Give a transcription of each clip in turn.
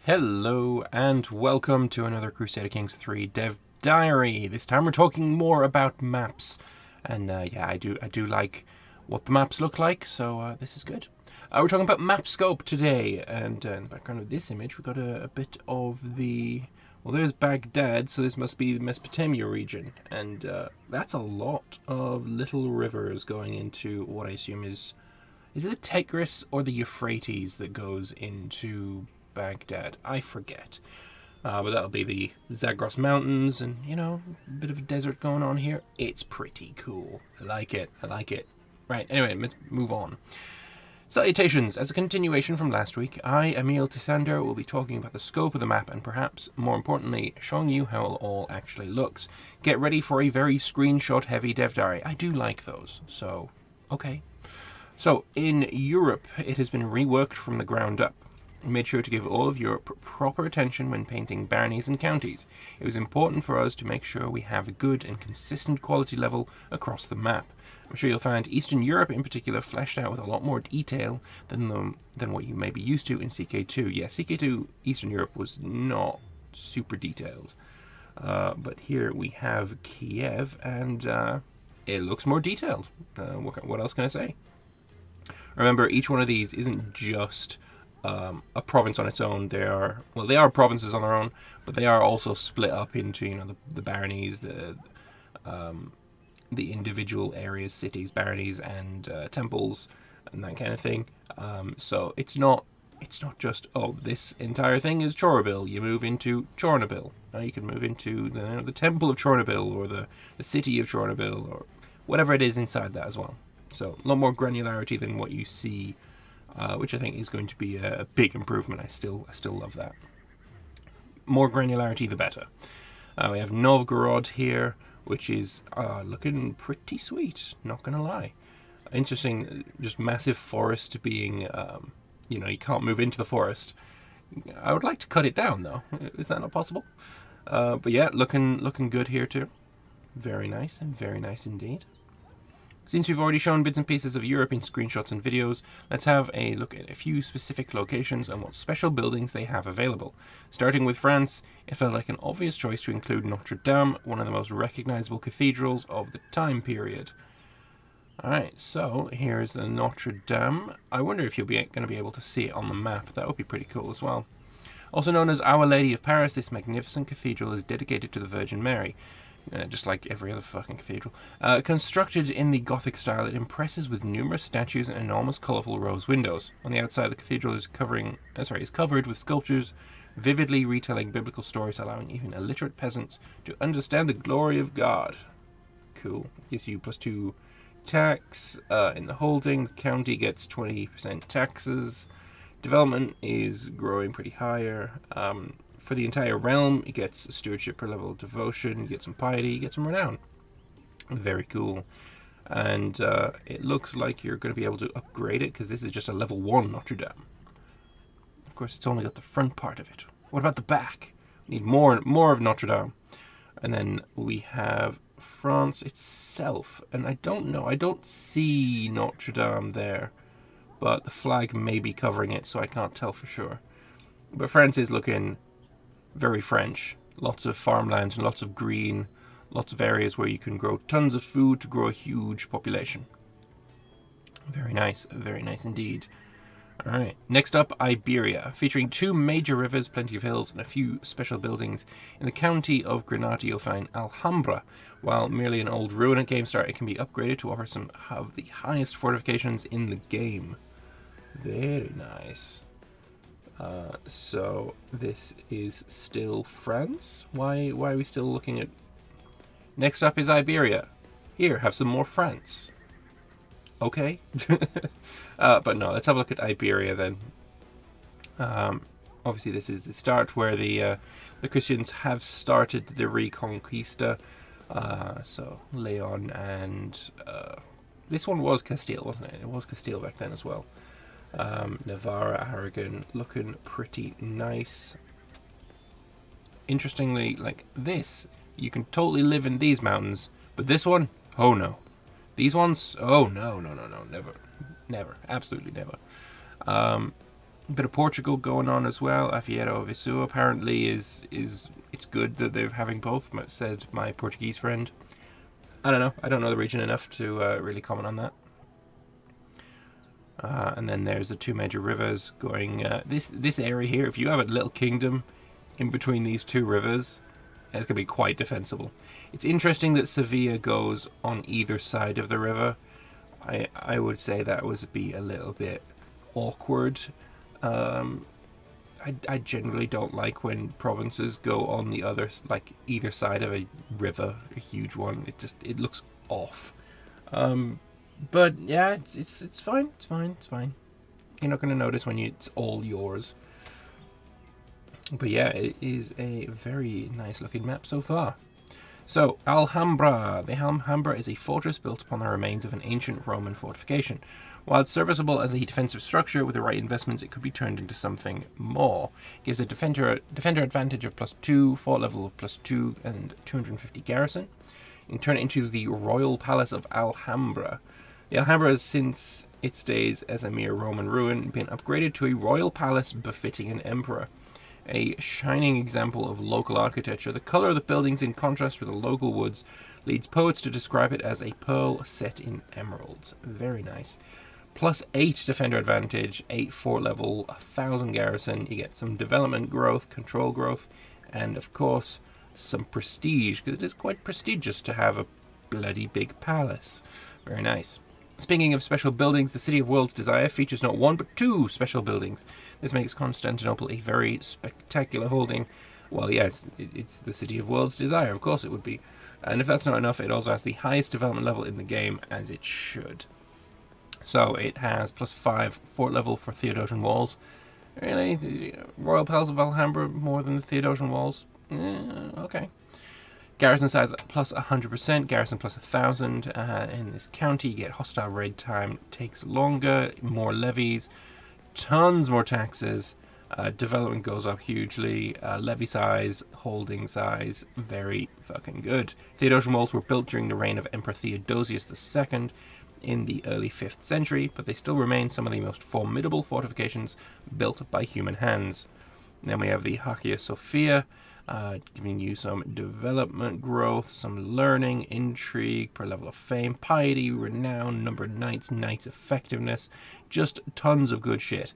Hello and welcome to another Crusader Kings 3 Dev Diary. This time we're talking more about maps, and yeah, I do like what the maps look like, so this is good. We're talking about map scope today, and in the background of this image we've got a bit of the, well, there's Baghdad, so this must be the Mesopotamia region, and that's a lot of little rivers going into what I assume is it the Tigris or the Euphrates that goes into Baghdad? I forget. But that'll be the Zagros Mountains, and, you know, a bit of a desert going on here. It's pretty cool. I like it. Right, anyway, let's move on. Salutations. As a continuation from last week, I, Emil Tissander, will be talking about the scope of the map and perhaps, more importantly, showing you how it all actually looks. Get ready for a very screenshot-heavy dev diary. I do like those, so, okay. So, in Europe, it has been reworked from the ground up. We made sure to give all of Europe proper attention when painting baronies and counties. It was important for us to make sure we have a good and consistent quality level across the map. I'm sure you'll find Eastern Europe in particular fleshed out with a lot more detail than what you may be used to in CK2. Yeah, CK2 Eastern Europe was not super detailed. But here we have Kiev, and it looks more detailed. What else can I say? Remember, each one of these isn't just a province on its own. They are provinces on their own, but they are also split up into, you know, the baronies, the individual areas, cities, baronies, and temples, and that kind of thing. So it's not just, oh, this entire thing is Chorobil. You move into Chornobyl. You can move into the temple of Chornobyl, or the city of Chornobyl, or whatever it is inside that as well. So a lot more granularity than what you see. Which I think is going to be a big improvement. I still love that. More granularity, the better. We have Novgorod here, which is looking pretty sweet, not going to lie. Interesting, just massive forest being, you know, you can't move into the forest. I would like to cut it down, though. Is that not possible? But yeah, looking good here, too. Very nice, and very nice indeed. Since we've already shown bits and pieces of Europe in screenshots and videos, let's have a look at a few specific locations and what special buildings they have available. Starting with France, it felt like an obvious choice to include Notre Dame, one of the most recognizable cathedrals of the time period. Alright, so here's the Notre Dame. I wonder if you'll be going to be able to see it on the map. That would be pretty cool as well. Also known as Our Lady of Paris, this magnificent cathedral is dedicated to the Virgin Mary. Just like every other fucking cathedral. Constructed in the Gothic style, it impresses with numerous statues and enormous colourful rose windows. On the outside, the cathedral is covered with sculptures, vividly retelling biblical stories, allowing even illiterate peasants to understand the glory of God. Cool. Gives you +2 tax in the holding. The county gets 20% taxes. Development is growing pretty higher. For the entire realm, it gets stewardship per level of devotion, you get some piety, you get some renown. Very cool. And it looks like you're going to be able to upgrade it, because this is just a level 1 Notre Dame. Of course, it's only got the front part of it. What about the back? We need more of Notre Dame. And then we have France itself. And I don't know, I don't see Notre Dame there. But the flag may be covering it, so I can't tell for sure. But France is looking very French. Lots of farmlands and lots of green, lots of areas where you can grow tons of food to grow a huge population. Very nice indeed. Alright, next up, Iberia, featuring 2 major rivers, plenty of hills, and a few special buildings. In the county of Granada, you'll find Alhambra. While merely an old ruin at game start, it can be upgraded to offer some of the highest fortifications in the game. Very nice. So this is still France? Why are we still looking at... Next up is Iberia. Here, have some more France. Okay. But no, let's have a look at Iberia then. Obviously this is the start where the Christians have started the Reconquista. So Leon and... this one was Castile, wasn't it? It was Castile back then as well. Navarra, Aragon, looking pretty nice. Interestingly, like this, you can totally live in these mountains, but this one, oh no. These ones, oh no, never, absolutely never. A bit of Portugal going on as well. Aviedo Viseu apparently is it's good that they're having both, said my Portuguese friend. I don't know. I don't know the region enough to really comment on that. And then there's the two major rivers going. This area here, if you have a little kingdom in between these two rivers, it's going to be quite defensible. It's interesting that Sevilla goes on either side of the river. I would say that would be a little bit awkward. I generally don't like when provinces go on the other, like either side of a river, a huge one. It looks off. But yeah, it's fine. It's fine. It's fine. You're not going to notice when it's all yours. But yeah, it is a very nice looking map so far. So, Alhambra. The Alhambra is a fortress built upon the remains of an ancient Roman fortification. While it's serviceable as a defensive structure, with the right investments, it could be turned into something more. It gives a defender advantage of +2, fort level of +2, and 250 garrison. You can turn it into the Royal Palace of Alhambra. The Alhambra has, since its days as a mere Roman ruin, been upgraded to a royal palace befitting an emperor. A shining example of local architecture, the colour of the buildings in contrast with the local woods leads poets to describe it as a pearl set in emeralds. Very nice. +8 defender advantage, 8 fort level, 1,000 garrison. You get some development growth, control growth, and of course some prestige, because it is quite prestigious to have a bloody big palace. Very nice. Speaking of special buildings, the City of World's Desire features not one but 2 special buildings. This makes Constantinople a very spectacular holding. Well, yes, it's the City of World's Desire, of course it would be. And if that's not enough, it also has the highest development level in the game, as it should. So it has +5 fort level for Theodosian walls. Really? The Royal Palace of Alhambra more than the Theodosian walls? Okay. Garrison size +100%, garrison +1,000. In this county, you get hostile raid time, takes longer, more levies, tons more taxes. Development goes up hugely. Levy size, holding size, very fucking good. Theodosian walls were built during the reign of Emperor Theodosius II in the early 5th century, but they still remain some of the most formidable fortifications built by human hands. And then we have the Hagia Sophia, giving you some development growth, some learning, intrigue, per level of fame, piety, renown, number of knights, knights effectiveness, just tons of good shit.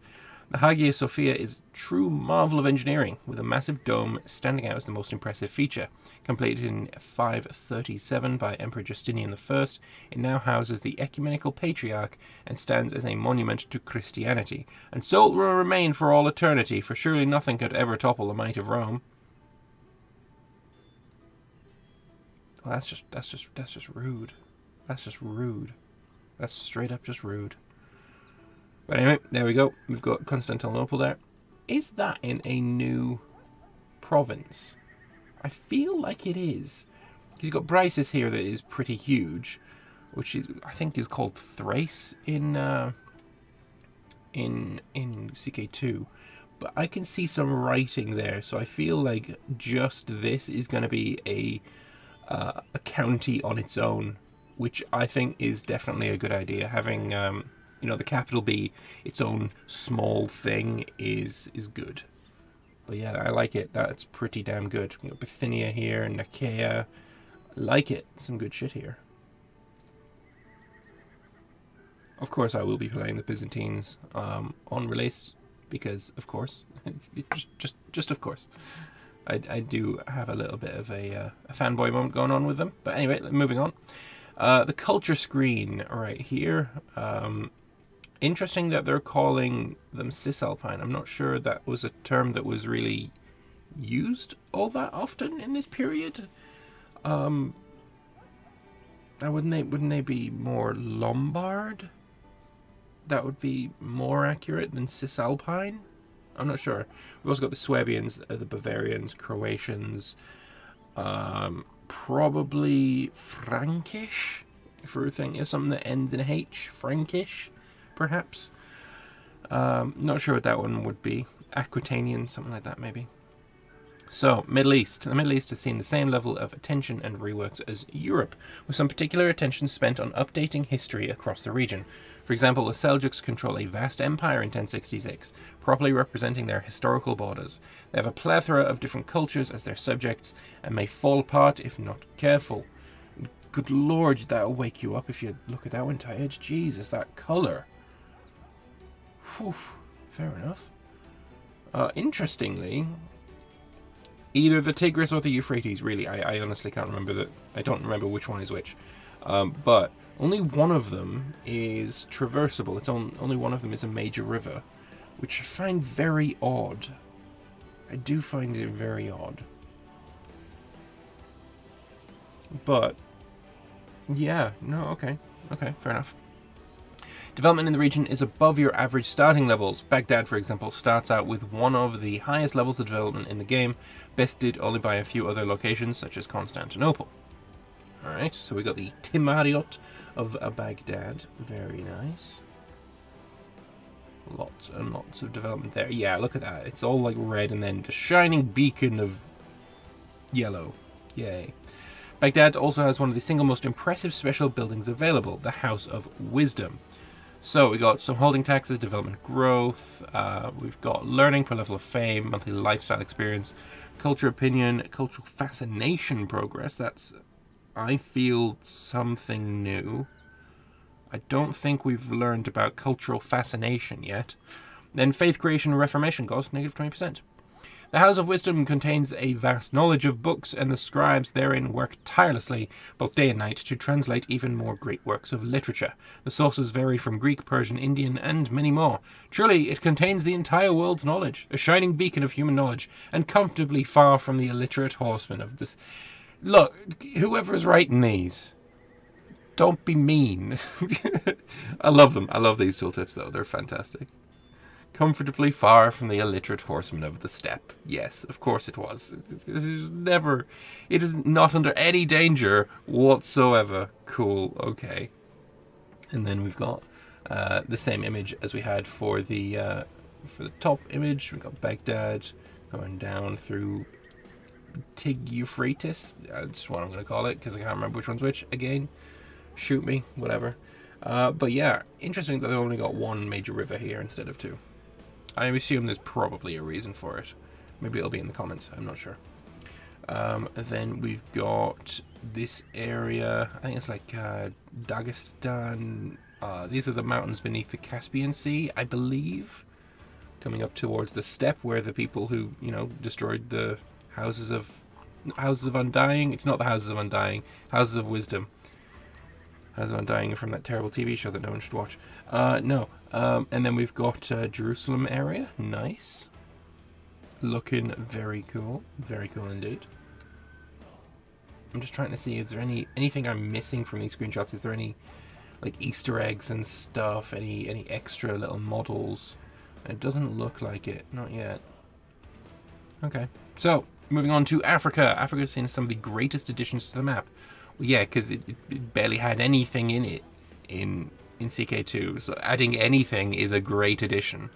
The Hagia Sophia is a true marvel of engineering, with a massive dome standing out as the most impressive feature. Completed in 537 by Emperor Justinian I, it now houses the Ecumenical Patriarch and stands as a monument to Christianity. And so it will remain for all eternity, for surely nothing could ever topple the might of Rome. Well, that's just rude. That's just rude. That's straight up just rude. But anyway, there we go. We've got Constantinople there. Is that in a new province? I feel like it is. You've got Briseis here that is pretty huge, which is, I think, is called Thrace in CK2. But I can see some writing there, so I feel like just this is going to be a county on its own, which I think is definitely a good idea. Having the capital be its own small thing is good. But yeah, I like it. That's pretty damn good. You know, Bithynia here, Nicaea. Like it. Some good shit here. Of course, I will be playing the Byzantines on release because, of course, just of course. I do have a little bit of a fanboy moment going on with them. But anyway, moving on. The culture screen right here. Interesting that they're calling them Cisalpine. I'm not sure that was a term that was really used all that often in this period. Now wouldn't they be more Lombard? That would be more accurate than Cisalpine? I'm not sure. We've also got the Swabians, the Bavarians, Croatians, probably Frankish, if we're thinking of something that ends in H. Frankish, perhaps. Not sure what that one would be. Aquitanian, something like that, maybe. So, Middle East. The Middle East has seen the same level of attention and reworks as Europe, with some particular attention spent on updating history across the region. For example, the Seljuks control a vast empire in 1066, properly representing their historical borders. They have a plethora of different cultures as their subjects, and may fall apart if not careful. Good lord, that'll wake you up if you look at that one, Tired. Jesus, that colour. Whew, fair enough. Interestingly, either the Tigris or the Euphrates, really. I honestly can't remember I don't remember which one is which. But only one of them is traversable. Only one of them is a major river, which I find very odd. I do find it very odd. But, yeah, no, okay. Okay, fair enough. Development in the region is above your average starting levels. Baghdad, for example, starts out with one of the highest levels of development in the game, bested only by a few other locations, such as Constantinople. Alright, so we got the Timariot of Baghdad. Very nice. Lots and lots of development there. Yeah, look at that. It's all like red and then a shining beacon of yellow. Yay. Baghdad also has one of the single most impressive special buildings available, the House of Wisdom. So we got some holding taxes, development growth, we've got learning per level of fame, monthly lifestyle experience, culture opinion, cultural fascination progress. That's, I feel, something new. I don't think we've learned about cultural fascination yet. Then faith creation and reformation cost, negative 20%. The House of Wisdom contains a vast knowledge of books, and the scribes therein work tirelessly, both day and night, to translate even more great works of literature. The sources vary from Greek, Persian, Indian, and many more. Truly, it contains the entire world's knowledge, a shining beacon of human knowledge, and comfortably far from the illiterate horsemen of this. Look, whoever's writing these, don't be mean. I love them. I love these tooltips, though. They're fantastic. Comfortably far from the illiterate horsemen of the steppe. Yes, of course it was. It is not under any danger whatsoever. Cool, okay. And then we've got the same image as we had for the top image. We've got Baghdad going down through Euphrates. That's what I'm going to call it, because I can't remember which one's which. Again, shoot me, whatever. But yeah, interesting that they only got one major river here instead of two. I assume there's probably a reason for it. Maybe it'll be in the comments, I'm not sure. Then we've got this area, I think it's like Dagestan. These are the mountains beneath the Caspian Sea, I believe. Coming up towards the steppe where the people who, destroyed the Houses of Undying. It's not the Houses of Undying, Houses of Wisdom. Houses of Undying from that terrible TV show that no one should watch. No. And then we've got Jerusalem area. Nice. Looking very cool. Very cool indeed. I'm just trying to see, is there anything I'm missing from these screenshots? Is there any like Easter eggs and stuff? Any extra little models? It doesn't look like it. Not yet. Okay. So, moving on to Africa. Africa's seen some of the greatest additions to the map. Well, yeah, because it barely had anything in it in CK2, so adding anything is a great addition.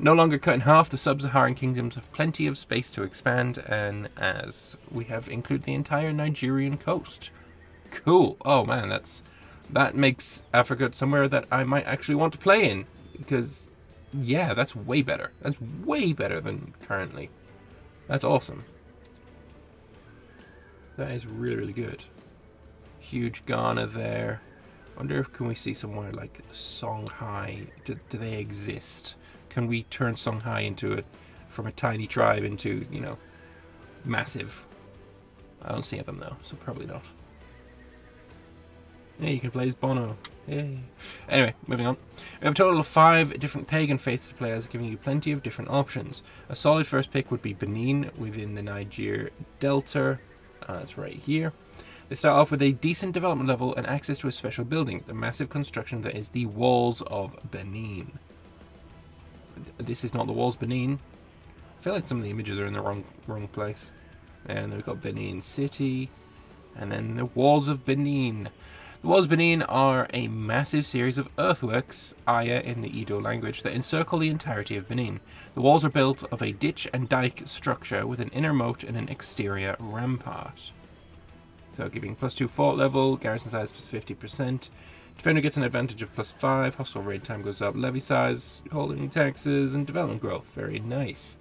No longer cut in half, the sub-Saharan kingdoms have plenty of space to expand, and as we have included the entire Nigerian coast. Cool. Oh man, that makes Africa somewhere that I might actually want to play in, because yeah, that's way better. That's way better than currently. That's awesome. That is really, really good. Huge Ghana there. Wonder if can we see somewhere like Songhai? Do they exist? Can we turn Songhai from a tiny tribe into, massive? I don't see them though, so probably not. Yeah, you can play as Bono. Yay. Anyway, moving on. We have a total of 5 different pagan faiths to play as, giving you plenty of different options. A solid first pick would be Benin within the Niger Delta. That's right here. They start off with a decent development level and access to a special building, the massive construction that is the Walls of Benin. This is not the Walls of Benin. I feel like some of the images are in the wrong place. And then we've got Benin City, and then the Walls of Benin. The walls of Benin are a massive series of earthworks, Aya in the Edo language, that encircle the entirety of Benin. The walls are built of a ditch and dike structure with an inner moat and an exterior rampart. So giving +2 fort level, garrison size +50%. Defender gets an advantage of +5, hostile raid time goes up, levy size, holding taxes, and development growth. Very nice.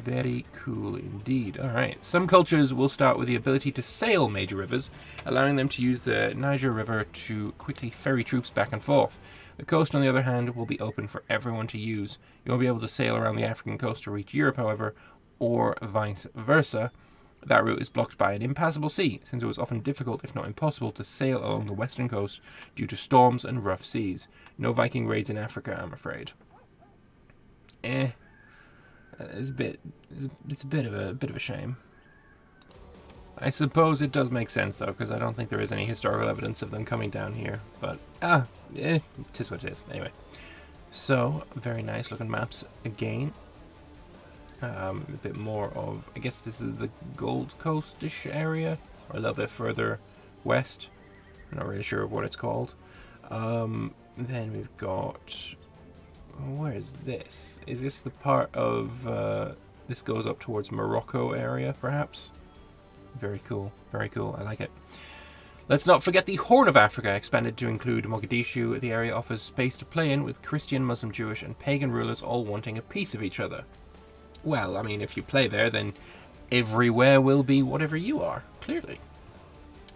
Very cool indeed. Alright, some cultures will start with the ability to sail major rivers, allowing them to use the Niger River to quickly ferry troops back and forth. The coast, on the other hand, will be open for everyone to use. You won't be able to sail around the African coast to reach Europe, however, or vice versa. That route is blocked by an impassable sea, since it was often difficult, if not impossible, to sail along the western coast due to storms and rough seas. No Viking raids in Africa, I'm afraid. It's a bit of a shame. I suppose it does make sense though, because I don't think there is any historical evidence of them coming down here. But it is what it is. Anyway, so very nice looking maps again. A bit more of, I guess this is the Gold Coast-ish area, or a little bit further west. I'm not really sure of what it's called. Then we've got, where is this? Is this the part of, this goes up towards Morocco area, perhaps? Very cool, very cool, I like it. Let's not forget the Horn of Africa, expanded to include Mogadishu. The area offers space to play in, with Christian, Muslim, Jewish, and pagan rulers all wanting a piece of each other. Well, I mean, if you play there, then everywhere will be whatever you are, clearly.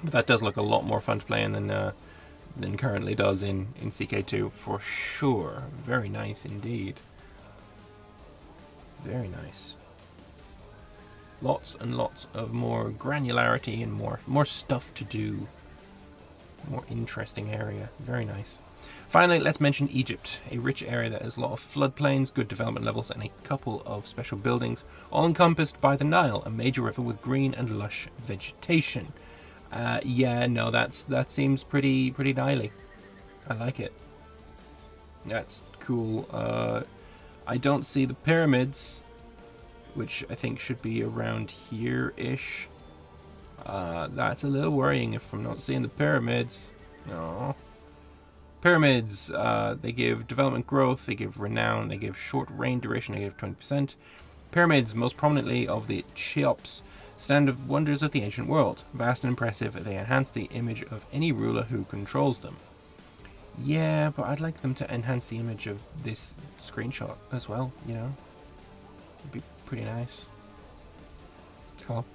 But that does look a lot more fun to play in than currently does in CK2, for sure. Very nice indeed. Very nice. Lots and lots of more granularity and more stuff to do. More interesting area. Very nice. Finally, let's mention Egypt, a rich area that has a lot of floodplains, good development levels, and a couple of special buildings, all encompassed by the Nile, a major river with green and lush vegetation. Yeah, no, that seems pretty gnarly. I like it. That's cool. I don't see the pyramids, which I think should be around here-ish. That's a little worrying if I'm not seeing the pyramids. No. Pyramids, they give development growth, they give renown, they give short reign duration, they give 20%. Pyramids, most prominently of the Cheops, stand of wonders of the ancient world. Vast and impressive, they enhance the image of any ruler who controls them. Yeah, but I'd like them to enhance the image of this screenshot as well, you know? It'd be pretty nice. Cool.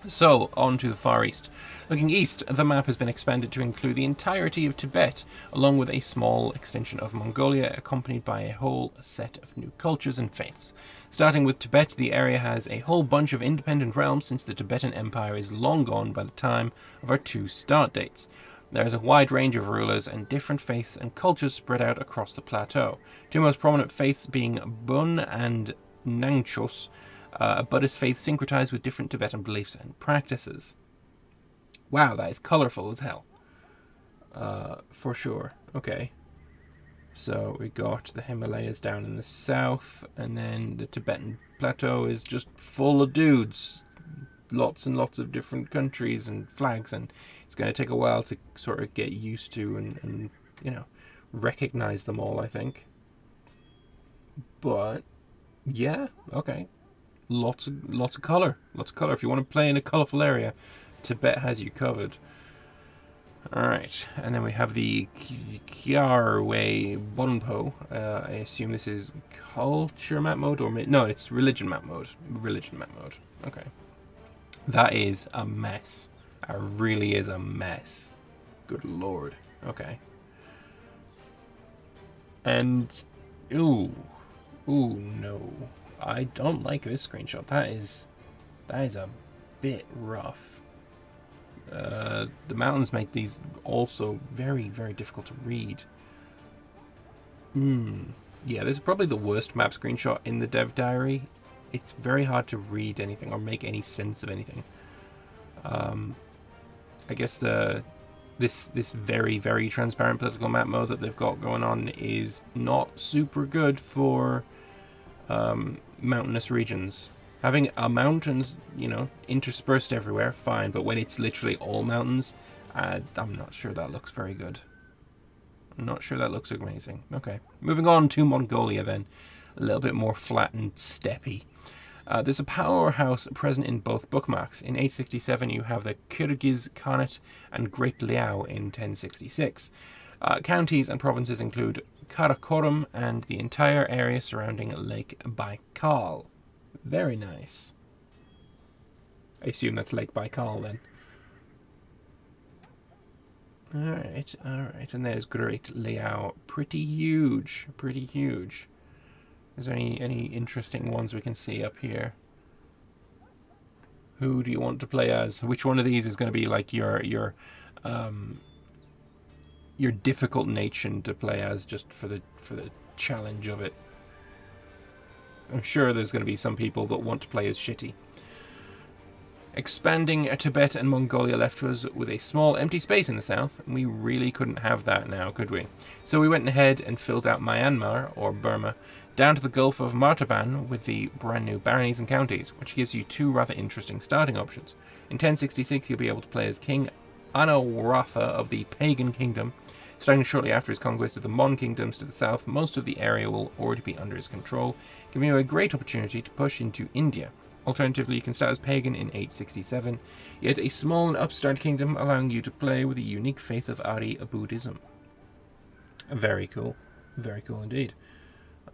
So, on to the Far East. Looking east, the map has been expanded to include the entirety of Tibet, along with a small extension of Mongolia, accompanied by a whole set of new cultures and faiths. Starting with Tibet, the area has a whole bunch of independent realms, since the Tibetan Empire is long gone by the time of our two start dates. There is a wide range of rulers and different faiths and cultures spread out across the plateau. Two most prominent faiths being Bun and Nangchos, a Buddhist faith syncretized with different Tibetan beliefs and practices. Wow, that is colorful as hell. For sure. Okay. So we got the Himalayas down in the south, and then the Tibetan plateau is just full of dudes. Lots and lots of different countries and flags, and it's going to take a while to sort of get used to and you know, recognize them all, I think. But yeah, okay. Lots of color. Lots of color. If you want to play in a colorful area, Tibet has you covered. Alright, and then we have the Kyarwe Bonpo. I assume this is culture map mode, or no, it's religion map mode. Religion map mode. Okay. That is a mess. That really is a mess. Good lord. Okay. And ooh no. I don't like this screenshot. That is a bit rough. The mountains make these also very, very difficult to read. Yeah, this is probably the worst map screenshot in the dev diary. It's very hard to read anything or make any sense of anything. I guess this very, very transparent political map mode that they've got going on is not super good for mountainous regions. Having a mountains, you know, interspersed everywhere, fine, but when it's literally all mountains, I'm not sure that looks very good. I'm not sure that looks amazing. Okay, moving on to Mongolia then. A little bit more flat and steppy. There's a powerhouse present in both bookmarks. In 867 you have the Kyrgyz Khanate and Great Liao in 1066. Counties and provinces include Karakorum and the entire area surrounding Lake Baikal. Very nice. I assume that's Lake Baikal then. Alright, and there's Great Liao. Pretty huge, pretty huge. Is there any interesting ones we can see up here? Who do you want to play as? Which one of these is going to be like your difficult nation to play as, just for the challenge of it? I'm sure there's going to be some people that want to play as shitty. Expanding Tibet and Mongolia left us with a small empty space in the south, and we really couldn't have that now, could we? So we went ahead and filled out Myanmar, or Burma, down to the Gulf of Martaban with the brand new baronies and counties, which gives you two rather interesting starting options. In 1066 you'll be able to play as King Anawaratha of the Pagan Kingdom. Starting shortly after his conquest of the Mon kingdoms to the south, most of the area will already be under his control, giving you a great opportunity to push into India. Alternatively, you can start as pagan in 867, yet a small and upstart kingdom allowing you to play with the unique faith of Ari Buddhism. Very cool. Very cool indeed.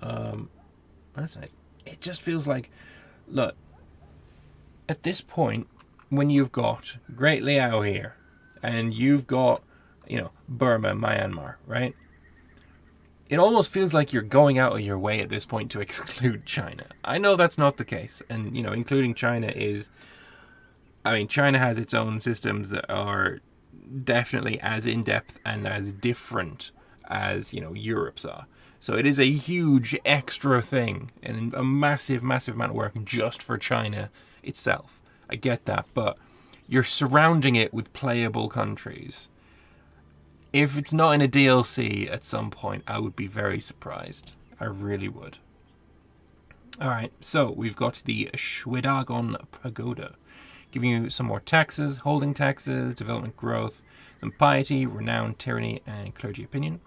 That's nice. It just feels like, look, at this point, when you've got Great Liao here, and you've got, Burma, Myanmar, right? It almost feels like you're going out of your way at this point to exclude China. I know that's not the case. And, including China is... China has its own systems that are definitely as in-depth and as different as, Europe's are. So it is a huge extra thing and a massive, massive amount of work just for China itself. I get that, but you're surrounding it with playable countries. If it's not in a DLC at some point, I would be very surprised. I really would. Alright, so we've got the Shwedagon Pagoda, giving you some more taxes, holding taxes, development growth, some piety, renown, tyranny, and clergy opinion.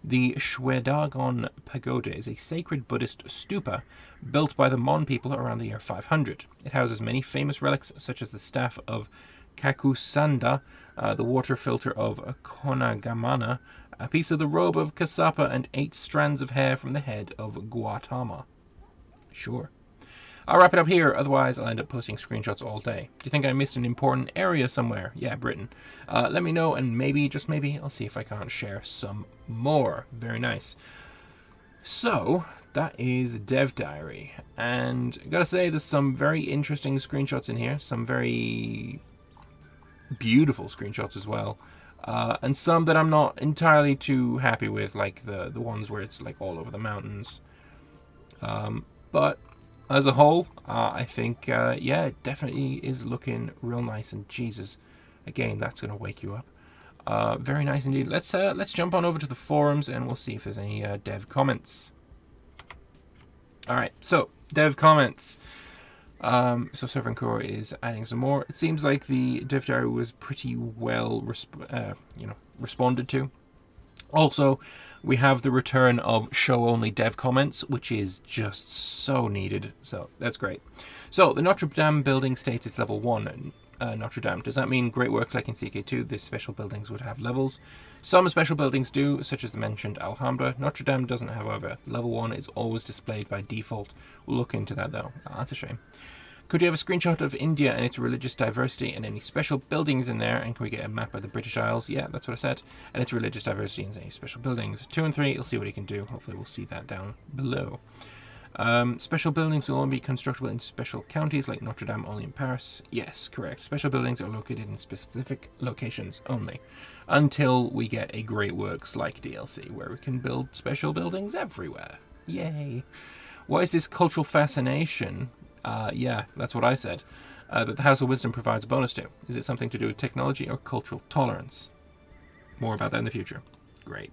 The Shwedagon Pagoda is a sacred Buddhist stupa built by the Mon people around the year 500. It houses many famous relics such as the staff of Kakusanda, the water filter of Konagamana, a piece of the robe of Kasapa, and 8 strands of hair from the head of Gautama. Sure. I'll wrap it up here, otherwise I'll end up posting screenshots all day. Do you think I missed an important area somewhere? Yeah, Britain. Let me know, and maybe, just maybe, I'll see if I can't share some more. Very nice. So, that is Dev Diary. And I gotta say, there's some very interesting screenshots in here. Some very beautiful screenshots as well. And some that I'm not entirely too happy with, like the ones where it's like all over the mountains. But as a whole, I think, yeah, it definitely is looking real nice. And Jesus, again, that's going to wake you up. Very nice indeed. Let's jump on over to the forums and we'll see if there's any dev comments. All right, so dev comments. So Sovereign Core is adding some more. It seems like the Dev Diary was pretty well responded to. Also, we have the return of show-only dev comments, which is just so needed. So that's great. So the Notre Dame building states it's level 1. Notre Dame. Does that mean great works like in CK2, the special buildings would have levels? Some special buildings do, such as the mentioned Alhambra. Notre Dame doesn't, however. Level 1 is always displayed by default. We'll look into that though. That's a shame. Could you have a screenshot of India and its religious diversity and any special buildings in there? And can we get a map of the British Isles? Yeah, that's what I said. And its religious diversity and any special buildings. 2 and 3, we'll see what he can do. Hopefully we'll see that down below. Special buildings will only be constructible in special counties like Notre Dame only in Paris. Yes, correct. Special buildings are located in specific locations only. Until we get a Great Works like DLC where we can build special buildings everywhere. Yay. What is this cultural fascination? Yeah, that's what I said. That the House of Wisdom provides a bonus to. Is it something to do with technology or cultural tolerance? More about that in the future. Great.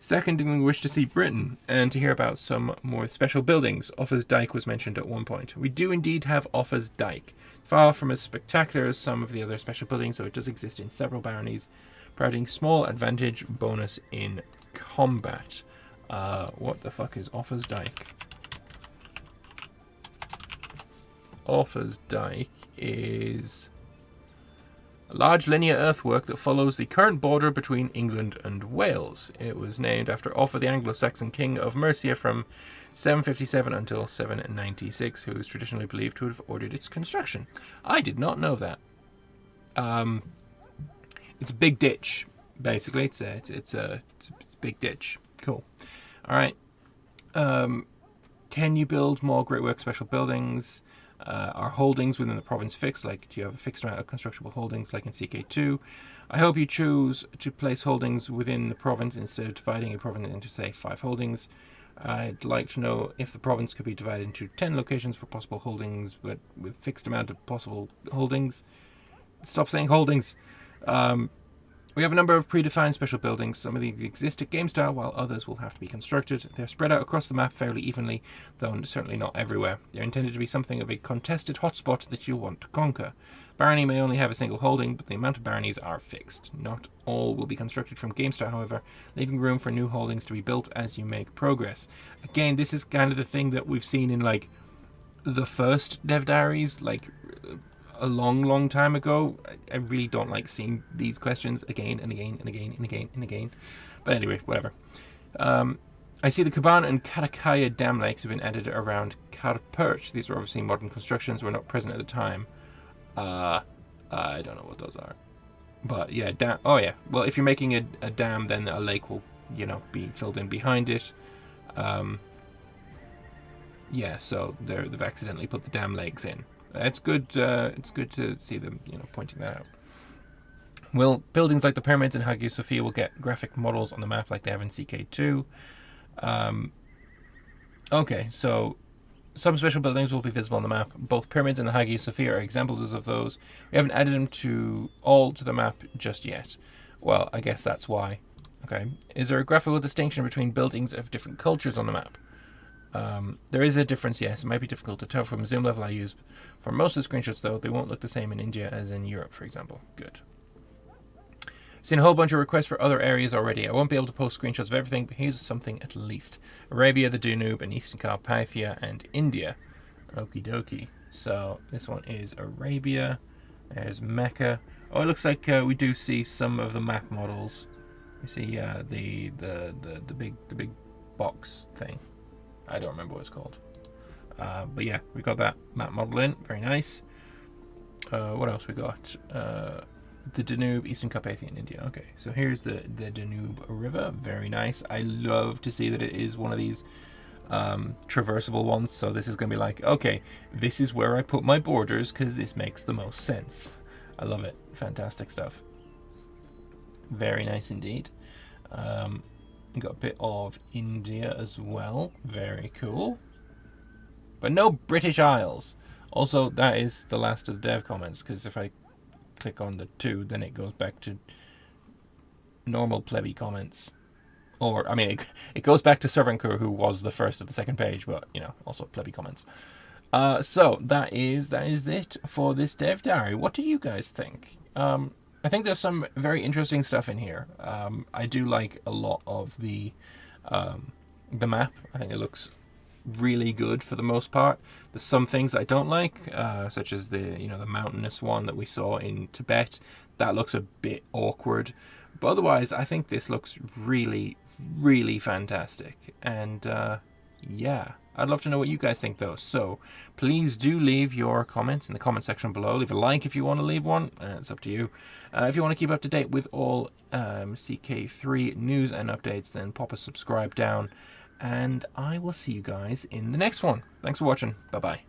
Secondly, we wish to see Britain and to hear about some more special buildings. Offa's Dyke was mentioned at one point. We do indeed have Offa's Dyke. Far from as spectacular as some of the other special buildings, so it does exist in several baronies, providing small advantage bonus in combat. What the fuck is Offa's Dyke? Offa's Dyke is a large linear earthwork that follows the current border between England and Wales. It was named after Offa, the Anglo-Saxon king of Mercia from 757 until 796, who is traditionally believed to have ordered its construction. I did not know that. It's a big ditch, basically. It's a big ditch. Cool. All right. Can you build more great work special buildings? Are holdings within the province fixed? Like, do you have a fixed amount of constructible holdings like in CK2? I hope you choose to place holdings within the province instead of dividing a province into, say, 5 holdings. I'd like to know if the province could be divided into 10 locations for possible holdings, but with fixed amount of possible holdings. Stop saying holdings. We have a number of predefined special buildings. Some of these exist at game style, while others will have to be constructed. They're spread out across the map fairly evenly, though certainly not everywhere. They're intended to be something of a contested hotspot that you'll want to conquer. Barony may only have a single holding, but the amount of baronies are fixed. Not all will be constructed from game style, however, leaving room for new holdings to be built as you make progress. Again, this is kind of the thing that we've seen in, like, the first Dev Diaries, like, a long time ago. I really don't like seeing these questions again and again and again and again and again. But anyway, whatever. I see the Caban and Katakaya dam lakes have been added around Karpert. These are obviously modern constructions, were not present at the time. I don't know what those are. But yeah, oh yeah. Well, if you're making a dam, then a lake will, be filled in behind it. Yeah, so they've accidentally put the dam lakes in. It's good. It's good to see them, pointing that out. Will buildings like the pyramids in Hagia Sophia will get graphic models on the map like they have in CK2? Okay, so some special buildings will be visible on the map. Both pyramids and the Hagia Sophia are examples of those. We haven't added them to the map just yet. Well, I guess that's why. Okay, is there a graphical distinction between buildings of different cultures on the map? There is a difference, yes. It might be difficult to tell from the zoom level I use. For most of the screenshots, though, they won't look the same in India as in Europe, for example. Good. Seen a whole bunch of requests for other areas already. I won't be able to post screenshots of everything, but here's something at least. Arabia, the Danube, and Eastern Carpathia, and India. Okie dokie. So this one is Arabia. There's Mecca. Oh, it looks like we do see some of the map models. We see the big box thing. I don't remember what it's called. But yeah, we got that map model in. Very nice. What else we got? The Danube, Eastern Carpathia in India. Okay, so here's the Danube River. Very nice. I love to see that it is one of these traversable ones. So this is going to be like, okay, this is where I put my borders because this makes the most sense. I love it. Fantastic stuff. Very nice indeed. We got a bit of India as well. Very cool. But no British Isles. Also, that is the last of the dev comments, because if I click on the 2, then it goes back to normal plebby comments. Or, I mean, it goes back to Servankur, who was the first of the second page, but, also plebby comments. So, that is it for this dev diary. What do you guys think? I think there's some very interesting stuff in here. I do like a lot of the map. I think it looks really good for the most part. There's some things I don't like, such as the mountainous one that we saw in Tibet. That looks a bit awkward. But otherwise, I think this looks really, really fantastic. And yeah, I'd love to know what you guys think though. So please do leave your comments in the comment section below. Leave a like if you want to leave one. It's up to you. If you want to keep up to date with all CK3 news and updates, then pop a subscribe down. And I will see you guys in the next one. Thanks for watching. Bye-bye.